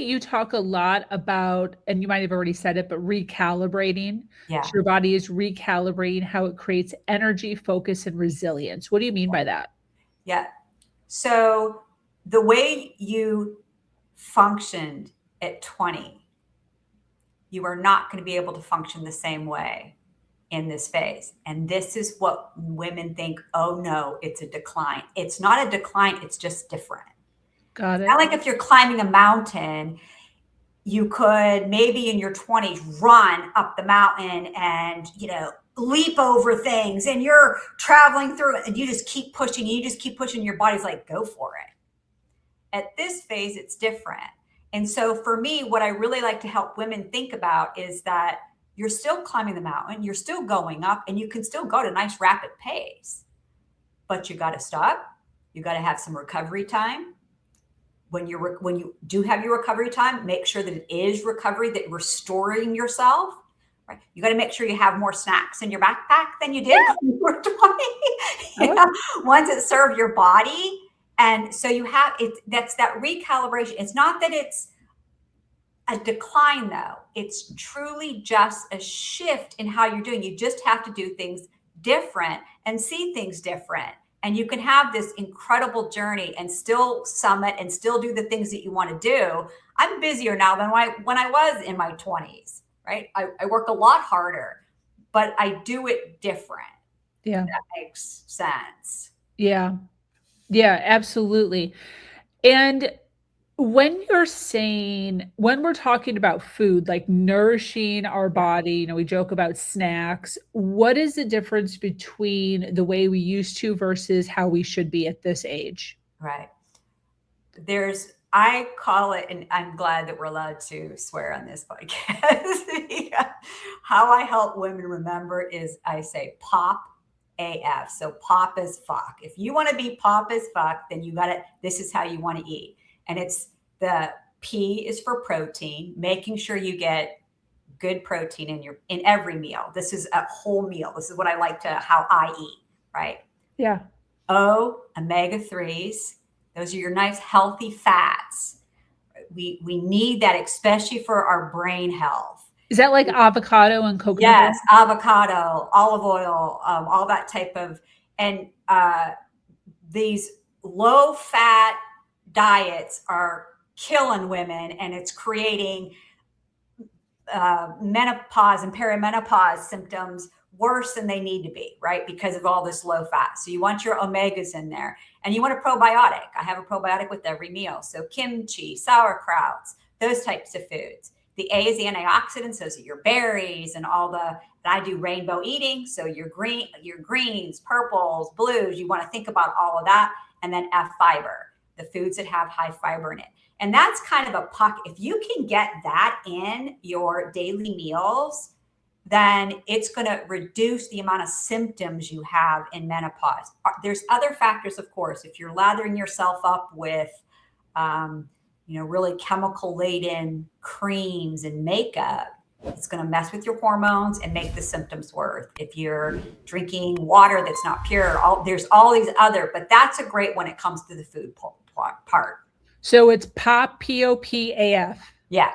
You talk a lot about, and you might have already said it, but recalibrating. So Yeah. your body is recalibrating how it creates energy, focus, and resilience. What do you mean by that? Yeah. So the way you functioned at 20, you are not going to be able to function the same way in this phase. And this is what women think, oh no, it's a decline. It's not a decline, it's just different. Got It's not it. like if you're climbing a mountain, you could maybe in your 20s run up the mountain and, leap over things, and you're traveling through it and you just keep pushing, and you just keep pushing. Your body's like, go for it. At this phase, it's different. And so for me, what I really like to help women think about is that you're still climbing the mountain, you're still going up, and you can still go at a nice rapid pace, but you got to stop. You got to have some recovery time. When you do have your recovery time, make sure that it is recovery, that you're restoring yourself. Right? You got to make sure you have more snacks in your backpack than you did when you were 20. Ones that serve your body. And so you have it. That's that recalibration. It's not that it's a decline, though. It's truly just a shift in how you're doing. You just have to do things different and see things different. And you can have this incredible journey and still summit and still do the things that you want to do. I'm busier now than when I was in my 20s, right? I work a lot harder, but I do it different. Yeah. If that makes sense. Yeah. Yeah, absolutely. And when we're talking about food, like nourishing our body, we joke about snacks. What is the difference between the way we used to versus how we should be at this age? Right. I call it, and I'm glad that we're allowed to swear on this podcast. Yeah. How I help women remember is I say pop AF. So pop as fuck. If you want to be pop as fuck, then this is how you want to eat. And the P is for protein, making sure you get good protein in every meal. This is a whole meal. This is what I like how I eat, right? Yeah. O, omega-3s. Those are your nice healthy fats. We need that, especially for our brain health. Is that like avocado and coconut Yes, oil? avocado, olive oil, all that type of, and these low fat diets are killing women, and it's creating menopause and perimenopause symptoms worse than they need to be, right? Because of all this low fat. So you want your omegas in there, and you want a probiotic. I have a probiotic with every meal. So kimchi, sauerkrauts, those types of foods. The A is the antioxidants. Those are your berries and I do rainbow eating. So your greens, purples, blues, you want to think about all of that. And then F, fiber, the foods that have high fiber in it. And that's kind of a pocket. If you can get that in your daily meals, then it's going to reduce the amount of symptoms you have in menopause. There's other factors, of course. If you're lathering yourself up with, really chemical-laden creams and makeup, it's going to mess with your hormones and make the symptoms worse. If you're drinking water that's not pure, there's all these but that's a great when it comes to the food part. So it's POP, POPAF. Yeah.